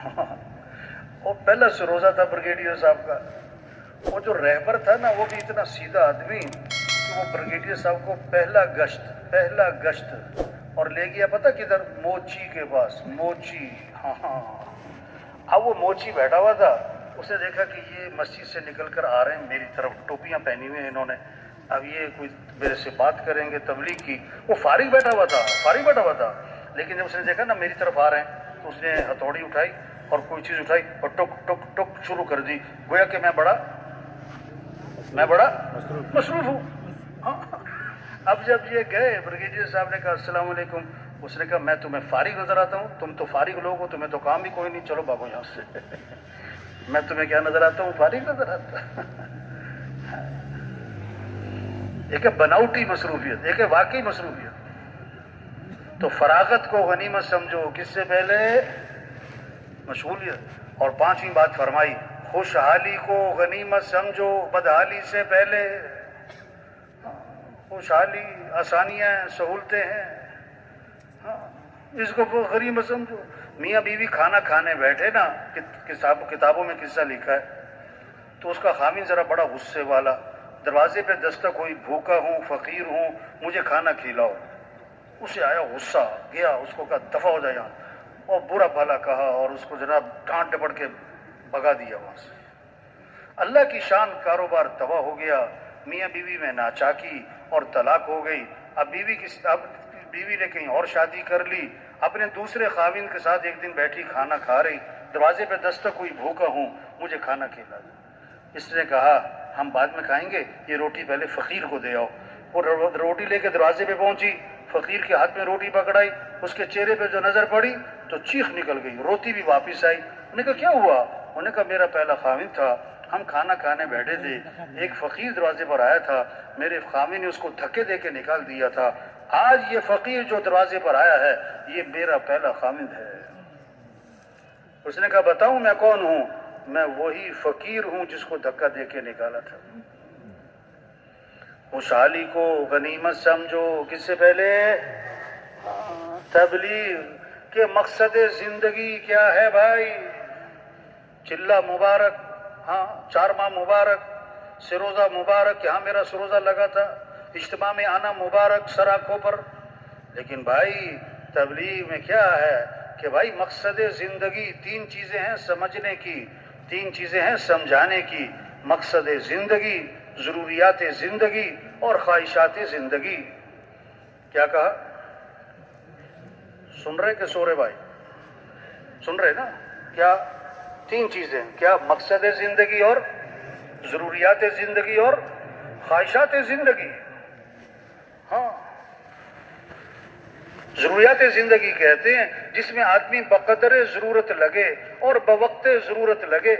वो पहला रोजा था ब्रिगेडियर साहब का। वो जो रहबर था ना, वो भी इतना सीधा आदमी कि वो ब्रिगेडियर साहब को पहला गश्त और ले गया पता किधर, मोची के पास। मोची, हाँ हाँ। अब वो मोची बैठा हुआ था, उसने देखा कि ये मस्जिद से निकल कर आ रहे हैं मेरी तरफ, टोपियां पहनी हुई हैं इन्होंने, अब ये कोई मेरे से बात करेंगे तबलीग की। वो फारिग बैठा हुआ था, लेकिन जब उसने देखा ना मेरी तरफ आ रहे हैं, तो उसने हथौड़ी उठाई और कोई चीज उठाई और टुक टुक टुक शुरू कर दी, गोया कि मैं बड़ा मसरूफ हूँ। हाँ। अब जब ये गए, ब्रिगेडियर साहब ने कहा अस्सलाम वालेकुम, उसने कहा मैं तुम्हें फारिग नजर आता हूँ, तुम तो फारिग लोग हो, तुम्हें तो काम भी कोई नहीं, चलो भागो यहाँ से। मैं तुम्हें क्या नजर आता हूँ? फारिग नजर आता। एक है बनावटी मसरूफियत, एक है वाकई मसरूफियत। तो फरागत को गनीमत समझो, किससे पहले मशगूलियत। और पांचवी बात फरमाई, खुशहाली को गनीमत समझो, बदहाली से पहले। खुशहाली, आसानियां, सहूलतें हैं, हाँ, इसको गनीमत समझो। मियाँ बीवी खाना खाने बैठे ना, किताबों में किस्सा लिखा है, तो उसका खामिन जरा बड़ा गुस्से वाला, दरवाजे पे दस्तक हुई, भूखा हूँ, फकीर हूँ, मुझे खाना खिलाओ। उसे आया गुस्सा, गया, उसको कहा दफा हो जाए यहाँ, और बुरा भला कहा और उसको जनाब डांट डपट के भगा दिया वहां से। अल्लाह की शान, कारोबार तबाह हो गया, मियाँ बीवी में नाचाकी और तलाक हो गई। अब बीवी ने कहीं और शादी कर ली, अपने दूसरे खाविन के साथ एक दिन बैठी खाना खा रही, दरवाजे पे दस्तक हुई, भूखा हूँ, मुझे खाना खिला दो। इसने कहा हम बाद में खाएंगे, ये रोटी पहले फकीर को दे आओ। वो रोटी लेके दरवाजे पे पहुंची, फकीर के हाथ में रोटी पकड़ाई, उसके चेहरे पे जो नजर पड़ी तो चीख निकल गई, रोटी भी वापस आई। उन्होंने कहा क्या हुआ? उन्होंने कहा मेरा पहला खाविन था, हम खाना खाने बैठे थे, एक फकीर दरवाजे पर आया था, मेरे खाविन ने उसको धक्के दे के निकाल दिया था, आज ये फकीर जो दरवाजे पर आया है ये मेरा पहला खाविन है। उसने कहा बताऊं मैं कौन हूं? मैं वही फकीर हूं जिसको धक्का दे के निकाला था। खुशहाली को गनीमत समझो, किससे पहले? तबलीग के मकसद जिंदगी क्या है भाई? चिल्ला मुबारक, हाँ, 4 माह मुबारक, सिरोजा मुबारक, यहाँ मेरा सिरोजा लगा था, इज्तिमा में आना मुबारक सर आंखों पर। लेकिन भाई तबलीग में क्या है कि भाई मकसद जिंदगी 3 चीजें हैं समझने की, 3 चीजें हैं समझाने की। मकसद जिंदगी, जरूरियात जिंदगी और ख्वाहिशात जिंदगी। क्या कहा? सुन रहे कि सो रहे भाई? सुन रहे ना? क्या 3 चीजें? क्या? मकसद जिंदगी और जरूरियात जिंदगी और ख्वाहिशात जिंदगी। हाँ, जरूरियात जिंदगी कहते हैं जिसमें आदमी बकदर जरूरत लगे और बवक्त जरूरत लगे।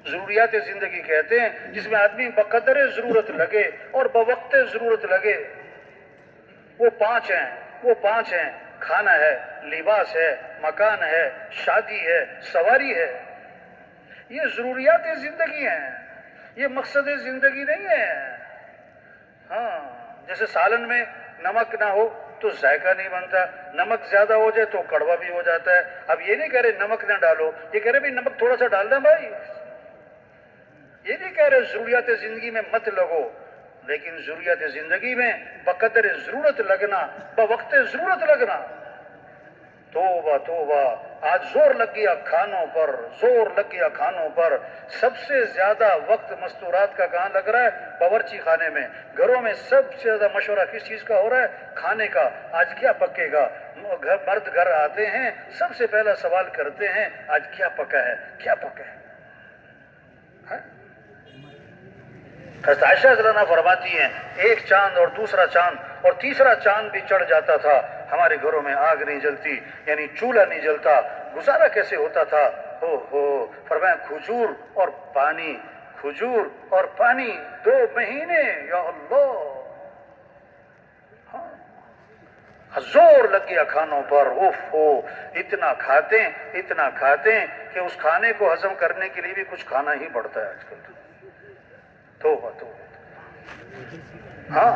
जरूरियात जिंदगी कहते हैं जिसमें आदमी बकदर जरूरत लगे और बवक्त जरूरत लगे। वो पांच हैं, खाना है, लिबास है, मकान है, शादी है, सवारी है। ये जरूरियात जिंदगी हैं, ये मकसद जिंदगी नहीं है। हाँ, जैसे सालन में नमक ना हो तो जायका नहीं बनता, नमक ज्यादा हो जाए तो कड़वा भी हो जाता है। अब ये नहीं कह रहे नमक ना डालो, ये कह रहे भाई नमक थोड़ा सा डाल दें भाई। ये नहीं कह रहे जरूरियात जिंदगी में मत लगो, लेकिन जरूरियात जिंदगी में बकदर जरूरत लगना, बवक्त जरूरत लगना। तोबा तोबा, आज जोर लग गया खानों पर। सबसे ज्यादा वक्त मस्तूरात का कहां लग रहा है? बावर्ची खाने में। घरों में सबसे ज्यादा मशवरा किस चीज का हो रहा है? खाने का। आज क्या पकेगा? मर्द घर आते हैं, सबसे पहला सवाल करते हैं आज क्या पका है, क्या पका है? आयशा रज़ियल्लाहु अन्हा फरमाती हैं एक चांद और दूसरा चांद और तीसरा चांद भी चढ़ जाता था, हमारे घरों में आग नहीं जलती, यानी चूल्हा नहीं जलता। गुजारा कैसे होता था? हो फरमाया खजूर और पानी 2 महीने, या अल्लाह। हाँ, जोर लग गया खानों पर। ओफो, इतना खाते कि उस खाने को हजम करने के लिए भी कुछ खाना ही पड़ता है आजकल। तो हाँ,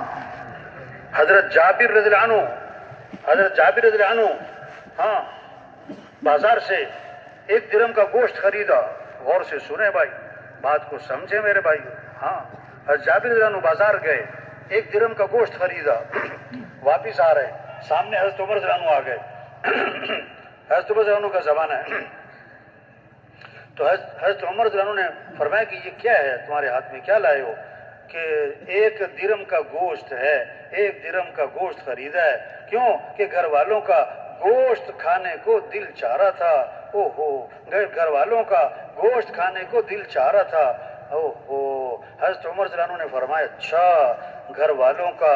हजरत जाबिर रज़ियल्लाहु अन्हु, हाँ, बाजार से 1 درہم کا گوشت خریدا. غور سے سنے بھائی, بات کو سمجھے میرے بھائی. ہاں, حضرت جابر رضی اللہ عنہ بازار گئے, 1 درہم کا گوشت خریدا, واپس آ رہے, سامنے حضرت عمر رضی اللہ عنہ آ گئے. حضرت عمر رضی اللہ عنہ کا زمانہ ہے, تو حضرت عمر رضی اللہ عنہ نے فرمایا کہ یہ کیا ہے تمہارے ہاتھ میں, کیا لائے ہو؟ کہ 1 درہم کا گوشت ہے, 1 درہم کا گوشت خریدا ہے. کیوں؟ کہ گھر والوں کا گوشت کھانے کو دل چاہ رہا تھا. او ہو, گھر والوں کا گوشت کھانے کو دل چاہ رہا تھا. او ہو, حضرت عمر رضی اللہ عنہ نے فرمایا اچھا, گھر والوں کا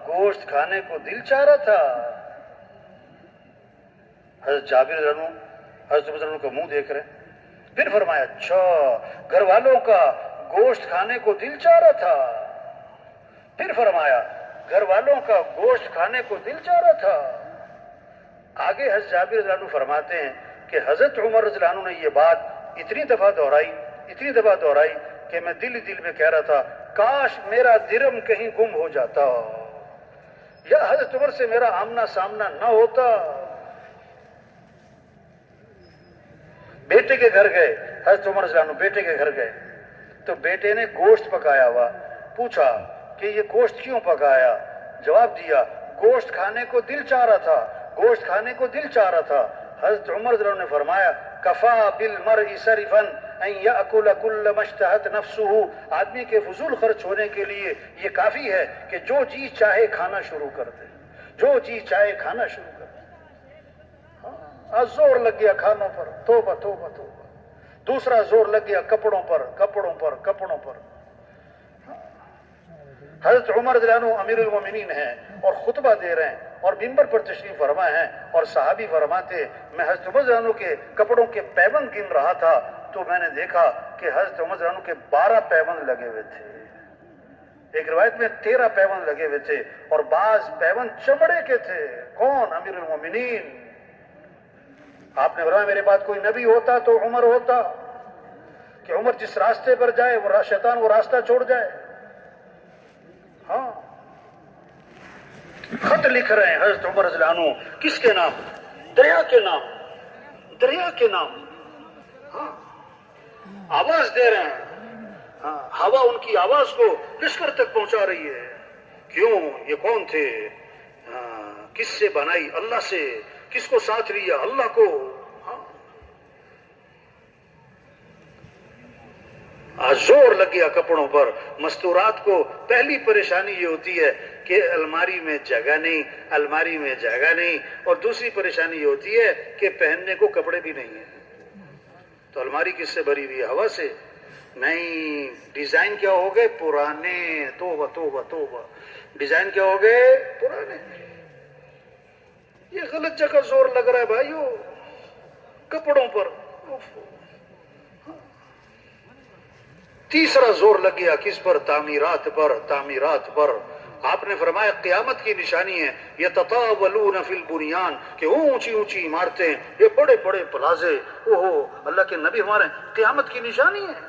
گوشت کھانے کو دل چاہ رہا تھا. حضرت جابر رضی اللہ عنہ حضرت عمر رضی اللہ عنہ کا منہ دیکھ رہے, پھر فرمایا اچھا, گھر والوں کا گوشت کھانے کو دل چاہ رہا تھا. پھر فرمایا گھر والوں کا گوشت کھانے کو دل چاہ رہا تھا. آگے حضرت جابر رضی اللہ عنہ فرماتے ہیں کہ حضرت عمر رضی اللہ عنہ نے یہ بات اتنی دفعہ دہرائی کہ میں دل میں کہہ رہا تھا کاش میرا درہم کہیں گم ہو جاتا, یا حضرت عمر سے میرا آمنا سامنا نہ ہوتا. بیٹے کے گھر گئے, حضرت عمر رضی اللہ عنہ بیٹے کے گھر گئے تو بیٹے نے گوشت پکایا ہوا. پوچھا کہ یہ گوشت کیوں پکایا؟ جواب دیا گوشت کھانے کو دل چاہ رہا تھا, گوشت کھانے کو دل چاہ رہا تھا. حضرت عمر رضی اللہ عنہ نے فرمایا کفا بالمرء سرفا ان یاکل کل ما اشتهت نفسه, آدمی کے فضول خرچ ہونے کے لیے یہ کافی ہے کہ جو جی چاہے کھانا شروع کر دے, جو جی چاہے کھانا شروع کر دے. زور لگ گیا کھانوں پر, توبہ توبہ توبہ. دوسرا زور لگ گیا کپڑوں پر. حضرت عمر رضی اللہ عنہ امیر المومنین ہیں اور خطبہ دے رہے ہیں اور منبر پر تشریف فرما ہیں, اور صحابی فرماتے میں حضرت عمر رضی اللہ عنہ کے کپڑوں کے پیبند گن رہا تھا تو میں نے دیکھا کہ حضرت عمر رضی اللہ عنہ کے 12 پیبند لگے ہوئے تھے. ایک روایت میں 13 پیبند لگے ہوئے تھے اور بعض پیبند چمڑے کے تھے. کون؟ امیر المومنین. آپ نے فرمایا میرے بعد کوئی نبی ہوتا تو عمر ہوتا, کہ عمر جس راستے پر جائے وہ شیطان وہ راستہ چھوڑ جائے. ہاں, خط لکھ رہے ہیں حضرت عمر رضی اللہ عنہ, کس کے نام؟ دریا کے نام. ہاں, آواز دے رہے ہیں. ہاں, ہوا ان کی آواز کو لشکر تک پہنچا رہی ہے. کیوں؟ یہ کون تھے؟ کس سے بنائی؟ اللہ سے. کس کو ساتھ لیا؟ اللہ کو. زور لگ گیا کپڑوں پر. مستورات کو پہلی پریشانی یہ ہوتی ہے کہ الماری میں جگہ نہیں, اور دوسری پریشانی یہ ہوتی ہے کہ پہننے کو کپڑے بھی نہیں ہیں. تو الماری کس سے بھری ہوئی ہے؟ ہوا سے. نہیں, ڈیزائن کیا ہو گئے؟ پرانے. توبہ توبہ توبہ. ڈیزائن کیا ہو گئے؟ پرانے. یہ غلط جگہ زور لگ رہا ہے بھائیو, کپڑوں پر. تیسرا زور لگ گیا کس پر؟ تعمیرات پر. آپ نے فرمایا قیامت کی نشانی ہے یتطاولون فی البنیان, کہ اونچی عمارتیں, یہ بڑے بڑے پلازے. اوہو, اللہ کے نبی ہمارے قیامت کی نشانی ہے.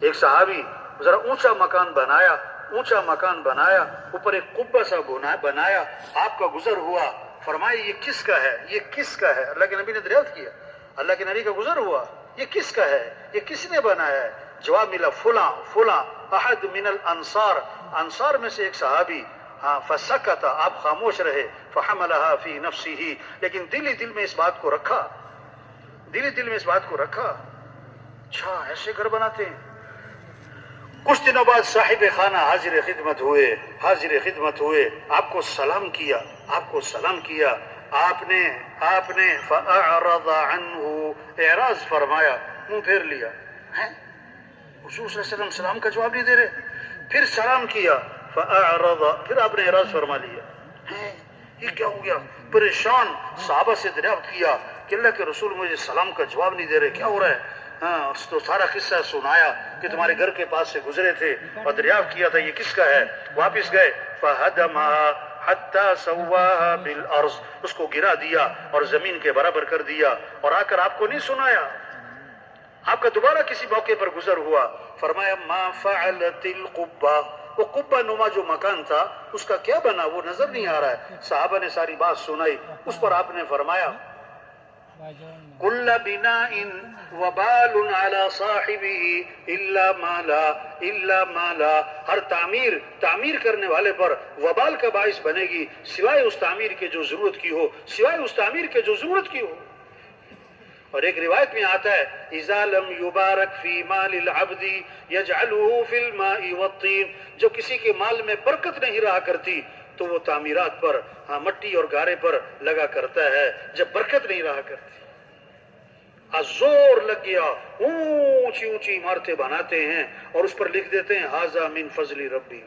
ایک صحابی ذرا اونچا مکان بنایا, اوپر ایک قبہ سا بنایا. آپ کا گزر ہوا, فرمایا یہ کس کا ہے؟ اللہ کے نبی نے دریافت کیا. اللہ کے نبی کا گزر ہوا, یہ کس کا ہے؟ یہ کس نے بنایا ہے؟ جواب ملا فلاں احد من الانصار, انصار میں سے ایک صحابی. فسکت, آپ خاموش رہے. فحملها فی نفسه, لیکن دل میں اس بات کو رکھا. اچھا, ایسے گھر بناتے ہیں. کچھ دنوں بعد صاحب خانہ حاضر خدمت ہوئے. آپ کو سلام کیا. آپ نے فاعرض عنہ, اعراض فرمایا, منہ پھیر لیا. حضور صلی اللہ علیہ وسلم سلام کا جواب نہیں دے رہے. پھر سلام کیا, فاعرض, پھر آپ نے اعراض فرما لیا. یہ کیا ہو گیا؟ پریشان صحابہ سے دریافت کیا کہ اللہ کے رسول مجھے سلام کا جواب نہیں دے رہے, کیا ہو رہا ہے؟ تو سارا قصہ سنایا کہ تمہارے گھر کے پاس سے گزرے تھے اور دریافت کیا تھا یہ کس کا ہے. واپس گئے. فہدمها حتی سواها بالارض, اس کو گرا دیا اور زمین کے برابر کر دیا. اور آ کر آپ کو نہیں سنایا. آپ کا دوبارہ کسی موقع پر گزر ہوا, فرمایا ما فعلت القبہ, وہ قبہ نما جو مکان تھا اس کا کیا بنا وہ نظر نہیں آ رہا ہے. صحابہ نے ساری بات سنائی. اس پر آپ نے فرمایا कुल्ल बिनाइन वबालुन अला साहिबिही इल्ला माला। हर तामीर करने वाले पर वबाल का बाइस बनेगी सिवाय उस तामीर के जो जरूरत की हो। और एक रिवायत में आता है इज़ा लम युबारक फी मालिल अब्दी यजअलुहु फिल माई वत्तीन, जो किसी के माल में बरकत नहीं रहा करती तो वो तामीरात पर, मट्टी और गारे पर लगा करता है जब बरकत नहीं रहा करती। जोर लग गया, ऊंची ऊंची इमारतें बनाते हैं और उस पर लिख देते हैं हाजा मिन फजली रब्बी।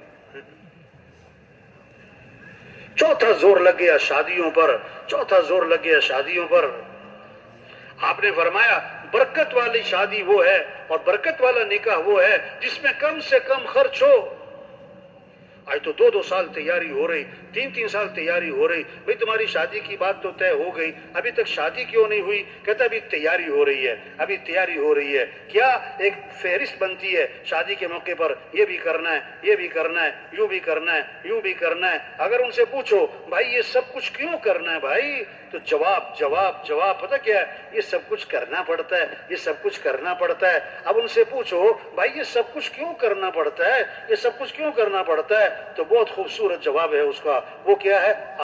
चौथा जोर लग गया शादियों पर। आपने फरमाया बरकत वाली शादी वो है और बरकत वाला निकाह वो है जिसमें कम से कम खर्च हो। आज तो 2-2 साल तैयारी हो रही, 3-3 साल तैयारी हो रही। भाई तुम्हारी शादी की बात तो तय हो गई, अभी तक शादी क्यों नहीं हुई? कहता अभी तैयारी हो रही है। क्या एक फहरिस्त बनती है शादी के मौके पर, ये भी करना है, यूं भी करना है। अगर उनसे पूछो भाई ये सब कुछ क्यों करना है भाई, तो जवाब पता क्या है? ये सब कुछ करना पड़ता है। अब उनसे पूछो भाई ये सब कुछ क्यों करना पड़ता है, तो बहुत खूबसूरत जवाब है उसका। वो क्या है?